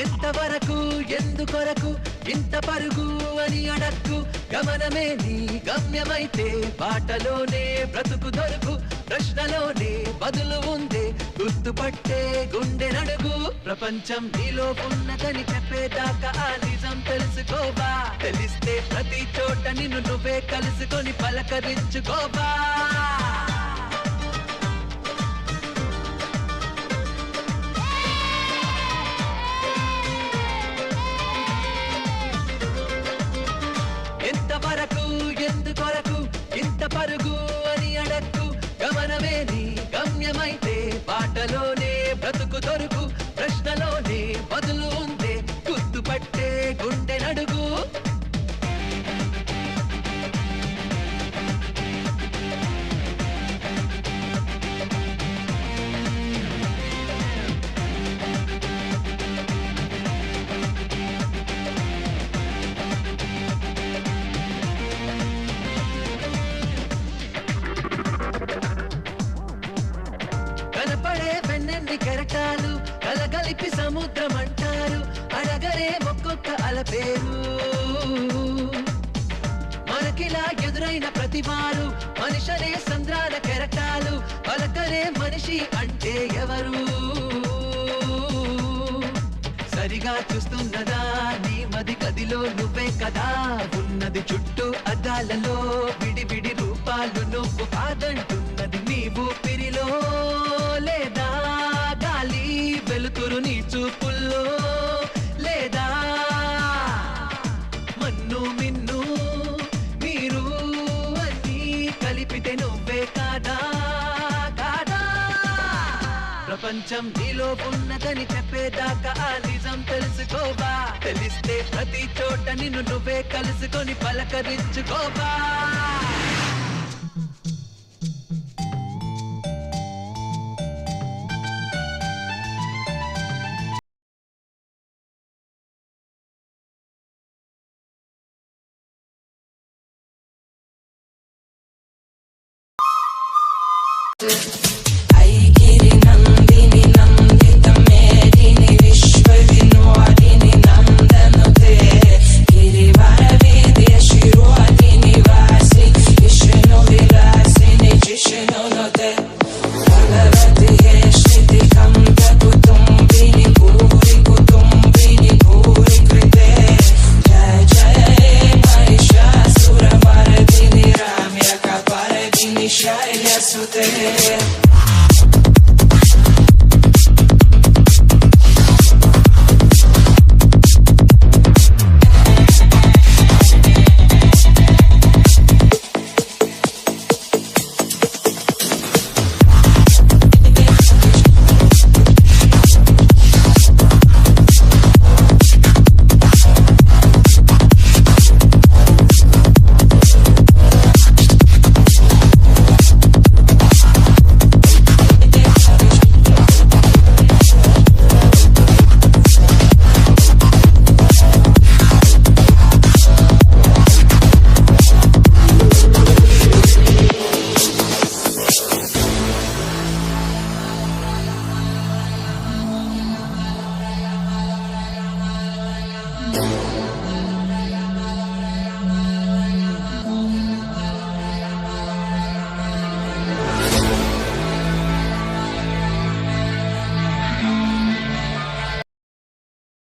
ఎంతవరకు ఎందుకొరకు ఇంత పరుగు అని అడక్కు గమనమే నీ గమ్యమైతే బాటలోనే బ్రతుకు దొరుకు ప్రశ్నలోనే బదులు ఉందే గుర్తుపట్టే గుండె నడుగు ప్రపంచం నీలో ఉన్నదని చెప్పేదాకా ఆ నిజం తెలుసుకోవా తెలిస్తే ప్రతి చోట నిన్ను నువ్వే కలుసుకొని పలకరించుకోవా ఎంతవరకు ఎందుకొరకు ఇంత పరుగు అని అడక్కు గమనమే నీ గమ్యమైతే బాటలోనే బ్రతుకు దొరుకు ప్రశ్నలోనే బదులు ఉందే గుర్తుపట్టే గుండె నడుగు కనపడే వెన్నెన్ని కెరటాలు కలగలిపి సముద్రం అంటారు అడగరే ఒక్కొక్క అలపేరు మనకిలా ఎదురైన ప్రతివారు మనిషనే సంద్రాల కెరటాలు పలకరే మనిషి అంటే ఎవరు సరిగా చూస్తున్నదా నీ మది గదిలో నువ్వే కదా ఉన్నది చుట్టూ అద్దాలలో విడివిడి రూపాలు నువ్వు కాదంటున్నది నీవు పిరిలో లేదా గాలి వెలుతురు నీ చూపుల్లో లేదా మన్ను మిన్ను మీరు అన్నీ కలిపితే నువ్వే కాదా కాదా ప్రపంచం నీలో ఉన్నదని చెప్పేదాకా ఆ నిజం తెలుసుకోవా తెలిస్తే ప్రతి చోట నిన్ను నువ్వే కలుసుకొని పలకరించుకోవా ఐగిరి నందిని నందిత మేదిని విశ్వ వినోదిని నందనుతే గిరివర వేద్య శిరోది నివాసి విష్ణు విలాసిని జిష్ణునుతే భగవతి శ్రీతి కంద కుటుంబిని భూరి కుటుంబిని భూరి కృతే జయ జయ మహిషాసుర మర్దిని రామ్య కపరదిని శైలసుతే